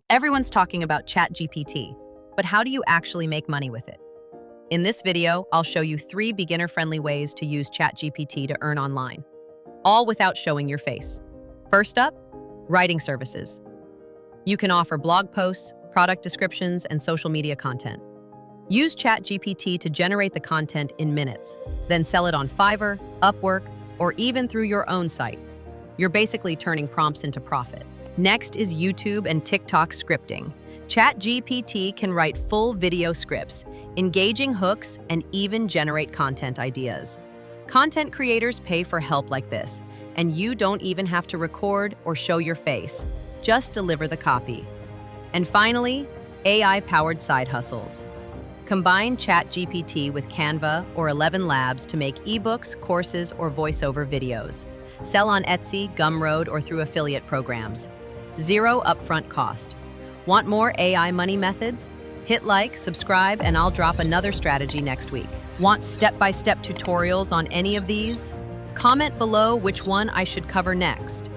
Everyone's talking about ChatGPT, but how do you actually make money with it? In this video, I'll show you 3 beginner-friendly ways to use ChatGPT to earn online, all without showing your face. First up, writing services. You can offer blog posts, product descriptions, and social media content. Use ChatGPT to generate the content in minutes, then sell it on Fiverr, Upwork, or even through your own site. You're basically turning prompts into profit. Next is YouTube and TikTok scripting. ChatGPT can write full video scripts, engaging hooks, and even generate content ideas. Content creators pay for help like this, and you don't even have to record or show your face. Just deliver the copy. And finally, AI-powered side hustles. Combine ChatGPT with Canva or 11 Labs to make ebooks, courses, or voiceover videos. Sell on Etsy, Gumroad, or through affiliate programs. Zero upfront cost. Want more AI money methods? Hit like, subscribe, and I'll drop another strategy next week. Want step-by-step tutorials on any of these? Comment below which one I should cover next.